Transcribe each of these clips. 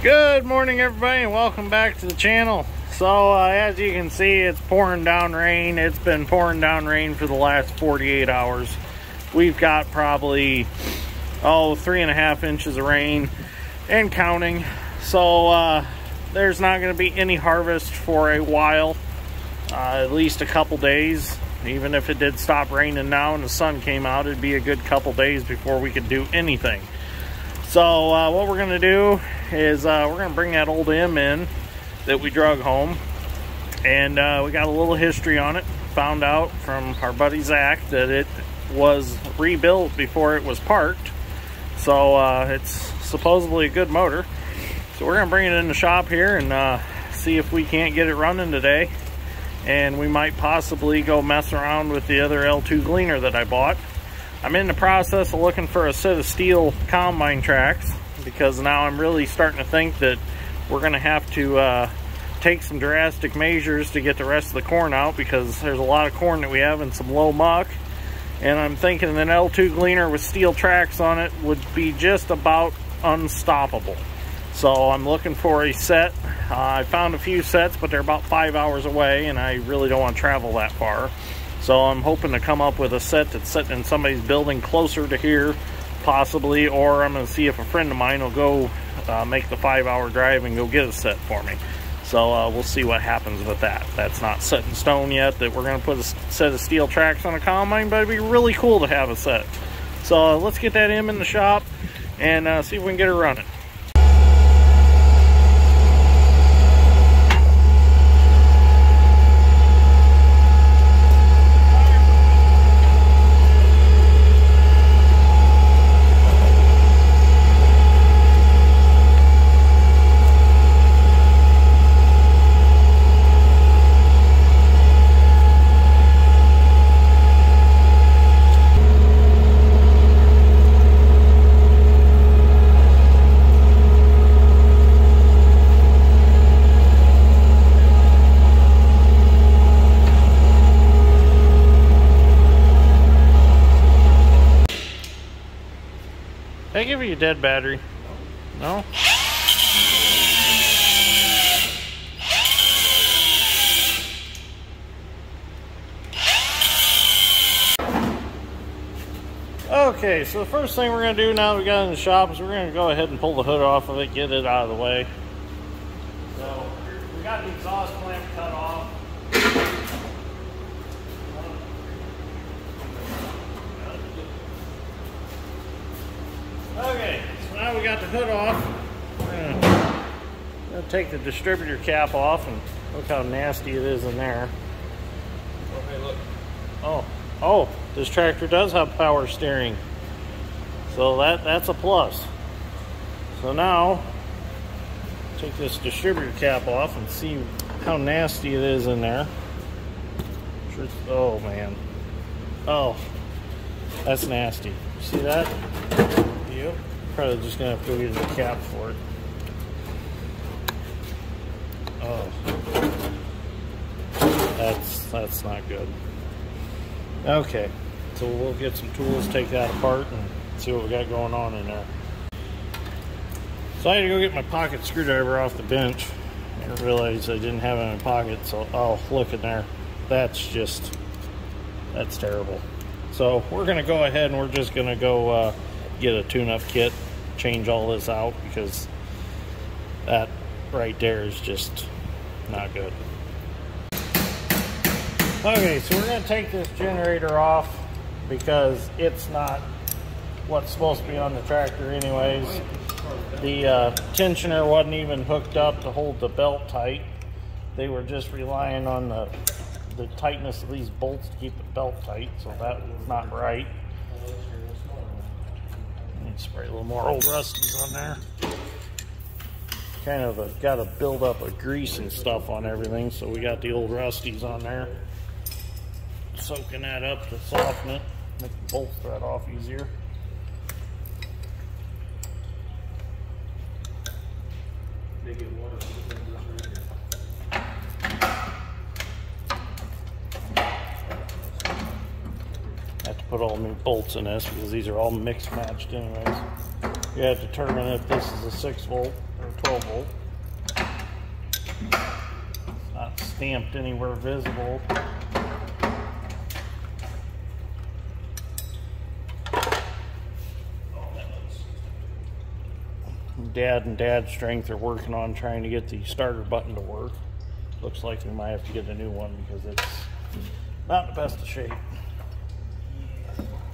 Good morning, everybody, and welcome back to the channel. So as you can see, it's pouring down rain. It's been pouring down rain for the last 48 hours. We've got probably 3.5 inches of rain and counting. So there's not going to be any harvest for a while, at least a couple days. Even if it did stop raining now and the sun came out, it'd be a good couple days before we could do anything. So what we're going to do is we're going to bring that old M in that we drug home, and we got a little history on it. Found out from our buddy Zach that it was rebuilt before it was parked, so it's supposedly a good motor. So we're going to bring it in the shop here and see if we can't get it running today, and we might possibly go mess around with the other L2 gleaner that I bought. I'm in the process of looking for a set of steel combine tracks, because now I'm really starting to think that we're going to have to take some drastic measures to get the rest of the corn out, because there's a lot of corn that we have in some low muck, and I'm thinking an L2 gleaner with steel tracks on it would be just about unstoppable. So I'm looking for a set. I found a few sets, but they're about 5 hours away, and I really don't want to travel that far. So I'm hoping to come up with a set that's sitting in somebody's building closer to here, possibly, or I'm going to see if a friend of mine will go make the 5-hour drive and go get a set for me. So we'll see what happens with that. That's not set in stone yet that we're going to put a set of steel tracks on a combine, but it'd be really cool to have a set. So let's get that in the shop and see if we can get her running. Did I give you a dead battery? No? Okay, so the first thing we're going to do now that we got in the shop is we're going to go ahead and pull the hood off of it, get it out of the way. So, we got the exhaust clamp cut off. Okay, so now we got the hood off. We're gonna take the distributor cap off, and look how nasty it is in there. Okay, look. Oh, this tractor does have power steering. So that's a plus. So now, take this distributor cap off and see how nasty it is in there. Oh man. Oh, that's nasty. See that? Yep. Probably just gonna have to go get a cap for it. Oh, that's not good. Okay, so we'll get some tools, take that apart, and see what we got going on in there. So I had to go get my pocket screwdriver off the bench. I didn't realize I didn't have it in my pocket. So look in there. That's terrible. So we're gonna go ahead and we're just gonna go get a tune-up kit, change all this out, because that right there is just not good. Okay, so we're going to take this generator off because it's not what's supposed to be on the tractor anyways. The tensioner wasn't even hooked up to hold the belt tight. They were just relying on the tightness of these bolts to keep the belt tight, so that was not right. Spray a little more old rusties on there. Kind of got a buildup of grease and stuff on everything, so we got the old rusties on there. Soaking that up to soften it, make the bolt thread off easier. Have to put all new bolts in this because these are all mixed matched anyways. You have to determine if this is a 6 volt or 12 volt. It's not stamped anywhere visible. Dad and Dad's strength are working on trying to get the starter button to work. Looks like we might have to get a new one because it's not in the best of shape.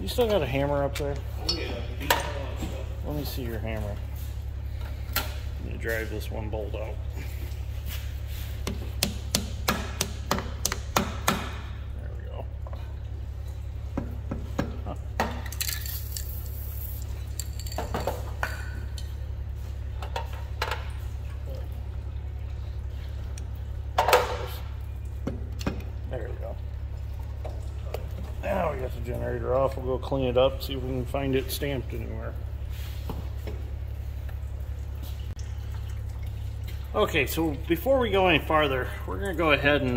You still got a hammer up there? Oh yeah. Let me see your hammer. You drive this one bolt out. There we go. Huh. There we go. Now we got the generator off. We'll go clean it up, see if we can find it stamped anywhere. Okay, so before we go any farther, we're going to go ahead and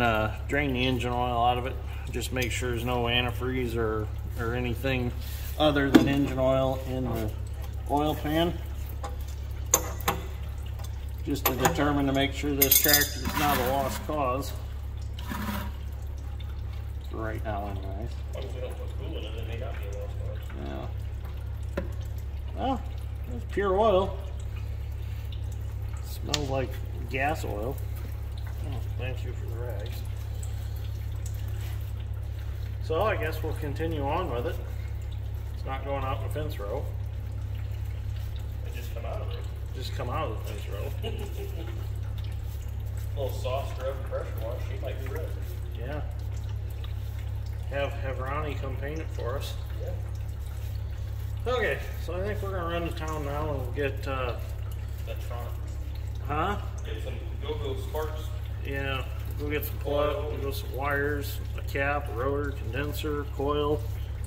drain the engine oil out of it. Just make sure there's no antifreeze or anything other than engine oil in the oil pan. Just to determine to make sure this tractor is not a lost cause. For right now, anyways. As long as we don't put cool in it, it may not be a lost cause. Yeah. Well, it's pure oil. Smells like gas oil. Oh, thank you for the rags. So I guess we'll continue on with it. It's not going out in the fence row. It just come out of there. Just come out of the fence row. A little soft scrub and pressure wash, she might be ready. Yeah. Have Ronnie come paint it for us. Yeah. Okay, so I think we're gonna run to town now and get That's fine. huh? Get some go-go sparks. Yeah, go get some plug, go some wires, a cap, a rotor, condenser, coil,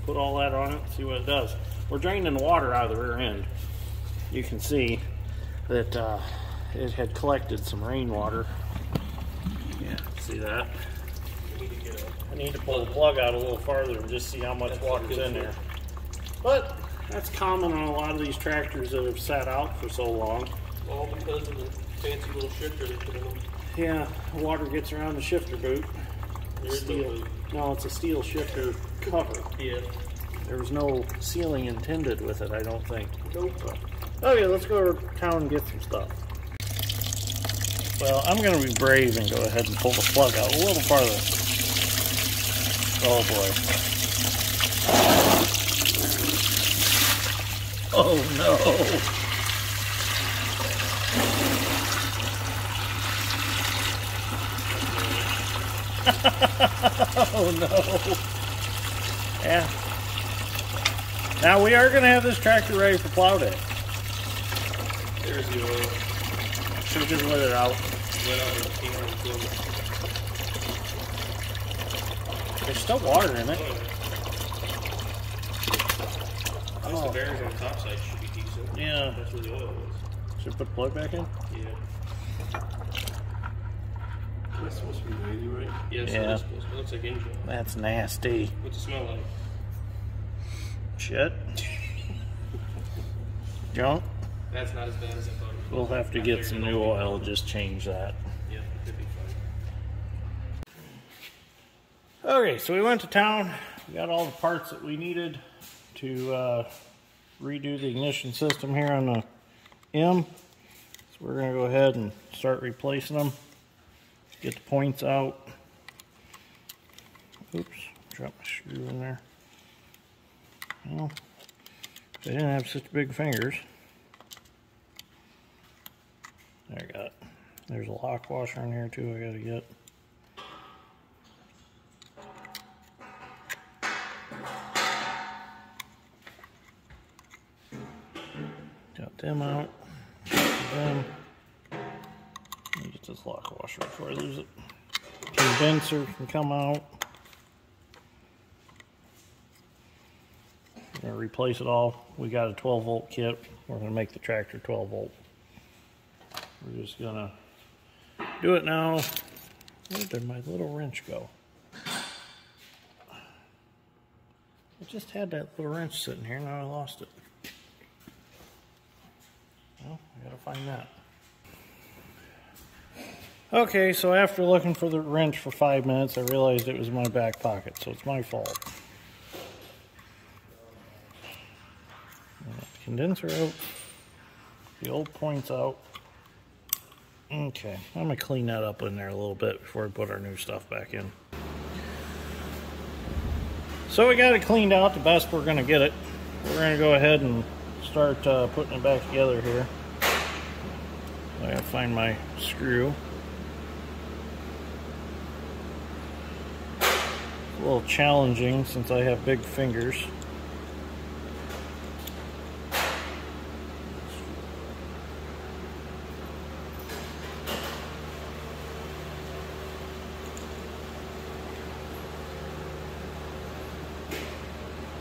put all that on it, see what it does. We're draining the water out of the rear end. You can see that it had collected some rainwater. Yeah, see that? I need to pull the plug out a little farther and just see how much water's in there. But that's common on a lot of these tractors that have sat out for so long. All because of the fancy little shifter they put in them. Yeah, water gets around the shifter boot. Steel. No, it's a steel shifter cover. Yeah. There was no sealing intended with it, I don't think. Nope. Okay, let's go to town and get some stuff. Well, I'm going to be brave and go ahead and pull the plug out a little farther. Oh boy. Oh no. Oh no. Yeah. Now we are going to have this tractor ready for plow day. There's the oil. Should we just let it out? Went out with the can and filled it. There's still water in it. At least the bearings on the top side should be decent. Yeah. That's where the oil is. Should we put the plug back in? Yeah. That's supposed to be 90, right? Yes, Yeah. it's supposed to. It looks like engine. That's nasty. What's it smell like? Shit. Junk. That's not as bad as I thought it was. We'll have to get some new oil, just change that. Yeah, it could be fine. Okay, so we went to town. We got all the parts that we needed to redo the ignition system here on the M. So we're going to go ahead and start replacing them. Get the points out. Oops, dropped my screw in there. Well, they didn't have such big fingers. There, I got it. There's a lock washer in here too I gotta get. Got them out. Them. Let me get this lock washer before I lose it. Condenser can come out. We're gonna replace it all. We got a 12 volt kit. We're gonna make the tractor 12 volt. We're just gonna do it now. Where did my little wrench go? I just had that little wrench sitting here, now I lost it. Well, I gotta find that. Okay, so after looking for the wrench for 5 minutes, I realized it was in my back pocket, so it's my fault. Condenser out, the old points out. Okay, I'm going to clean that up in there a little bit before we put our new stuff back in. So we got it cleaned out the best we're going to get it. We're going to go ahead and start putting it back together here. I got to find my screw. It's a little challenging since I have big fingers.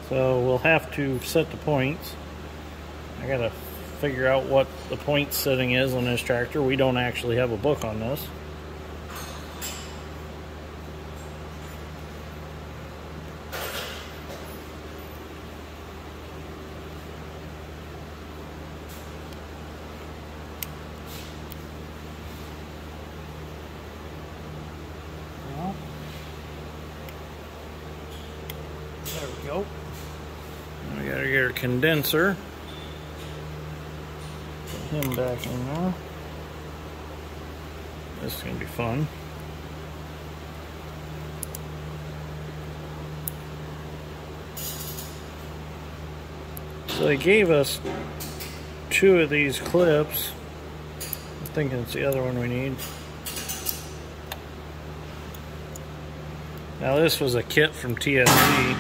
So we'll have to set the points. I gotta figure out what the point setting is on this tractor. We don't actually have a book on this. There we go. We gotta get our condenser. Put him back in there. This is gonna be fun. So they gave us 2 of these clips. I'm thinking it's the other one we need. Now this was a kit from TSC.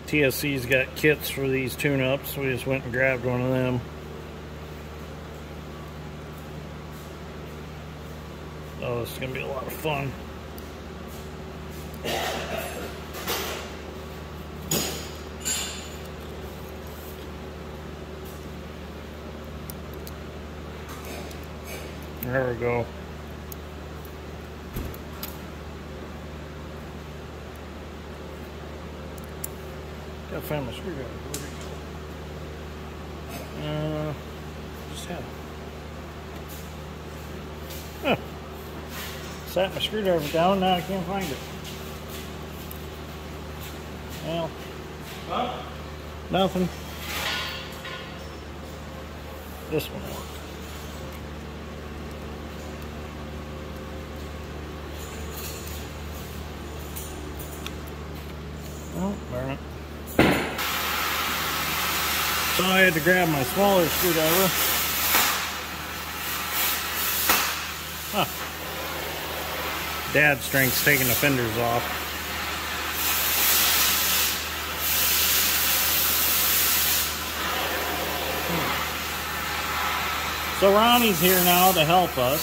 TSC's got kits for these tune-ups. We just went and grabbed one of them. Oh, this is going to be a lot of fun. There we go. Gotta find my screwdriver. Where'd it go? Just had it. Huh. Sat my screwdriver down, now I can't find it. Well, huh? Nothing. This one worked. Oh, darn it. So I had to grab my smaller screwdriver. Huh. Dad's strength's taking the fenders off. So Ronnie's here now to help us.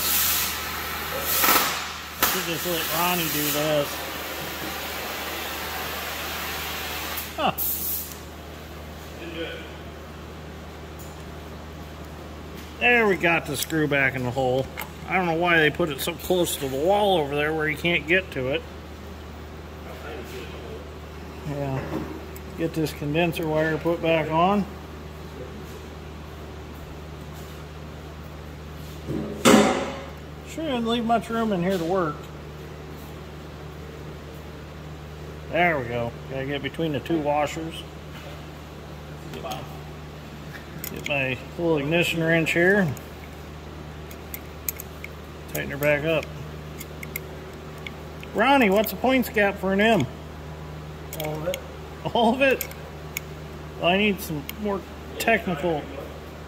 I should just let Ronnie do this. Huh. There, we got the screw back in the hole. I don't know why they put it so close to the wall over there where you can't get to it. Yeah. Get this condenser wire put back on. Sure didn't leave much room in here to work. There we go. Gotta get between the 2 washers. Get my little ignition wrench here. Tighten her back up. Ronnie, what's the points gap for an M? All of it. All of it? Well, I need some more technical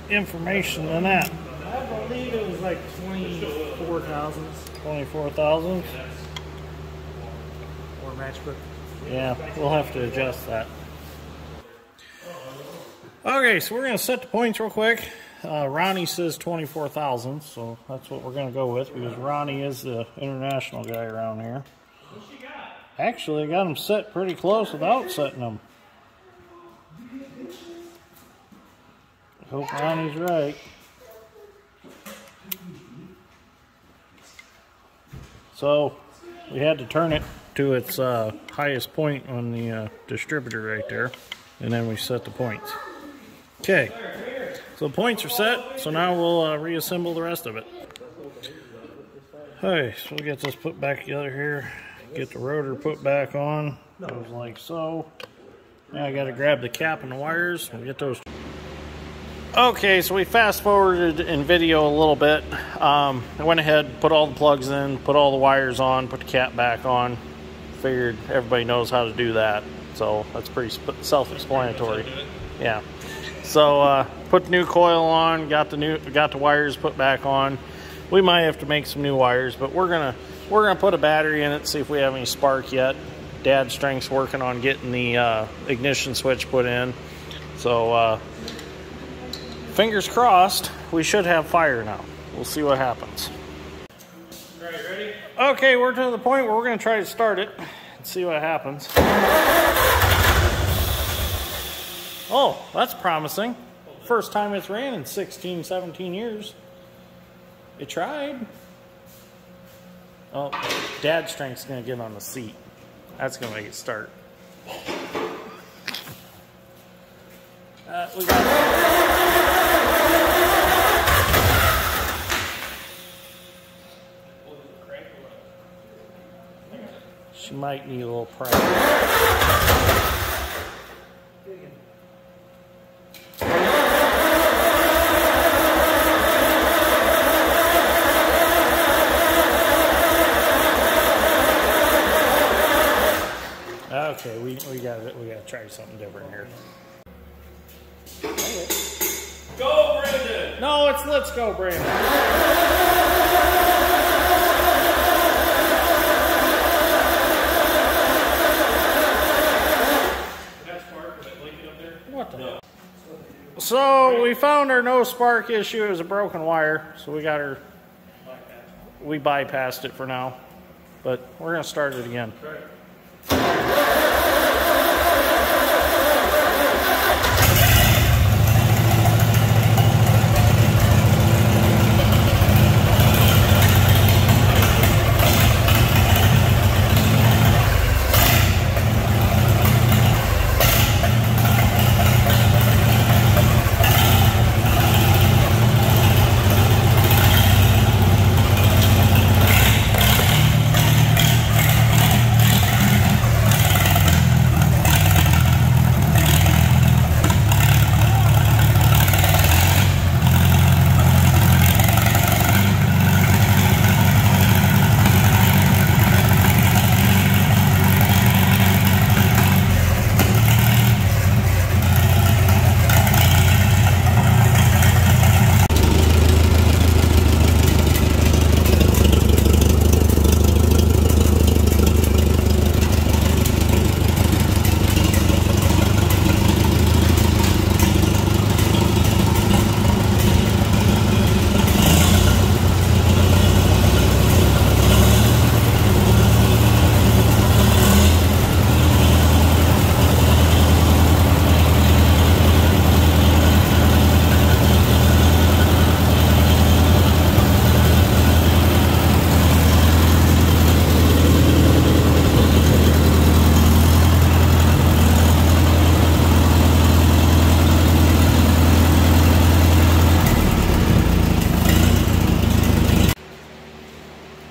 information than that. I believe it was like 24 thousandths. 24 thousandths? Or matchbook. Yeah, we'll have to adjust that. Okay, so we're going to set the points real quick. Ronnie says 24 thousandths, so that's what we're going to go with because Ronnie is the international guy around here. Actually, I got them set pretty close without setting them. I hope Ronnie's right. So, we had to turn it to its highest point on the distributor right there, and then we set the points. Okay, so the points are set, so now we'll reassemble the rest of it. Okay, so we get this put back together here. Get the rotor put back on. Goes like so. Now I got to grab the cap and the wires and get those. Okay, so we fast forwarded in video a little bit. I went ahead, put all the plugs in, put all the wires on, put the cap back on. Figured everybody knows how to do that, so that's pretty self-explanatory. Yeah. So put the new coil on, got the wires put back on. We might have to make some new wires, but we're gonna put a battery in it, see if we have any spark yet. Dad Strength's working on getting the ignition switch put in. So fingers crossed, we should have fire now. We'll see what happens. All right, ready? Okay, we're to the point where we're gonna try to start it and see what happens. Oh, that's promising. First time it's ran in 16, 17 years. It tried. Oh, Dad Strength's gonna get on the seat. That's gonna make it start. We got. She might need a little pressure. Okay, we gotta try something different here. Go, Brandon! No, it's let's go, Brandon. What the hell? So we found our no spark issue. It was a broken wire, so we got her. We bypassed it for now, but we're gonna start it again.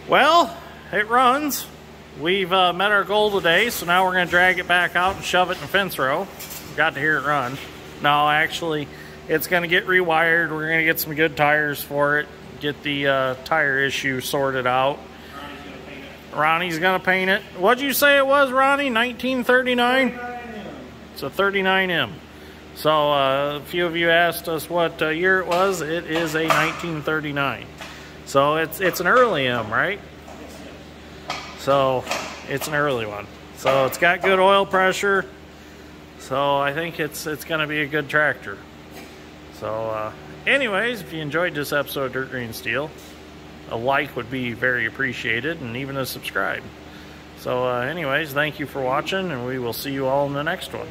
Well, it runs. We've met our goal today, so now we're going to drag it back out and shove it in the fence row. Got to hear it run. No, actually, it's going to get rewired. We're going to get some good tires for it, get the tire issue sorted out. Ronnie's going to paint it. What'd you say it was, Ronnie? 1939? 39M. It's a 39M. So a few of you asked us what year it was. It is a 1939. So it's an early M, right? So it's an early one. So it's got good oil pressure. So I think it's going to be a good tractor. So anyways, if you enjoyed this episode of Dirt Green Steel, a like would be very appreciated, and even a subscribe. So anyways, thank you for watching, and we will see you all in the next one.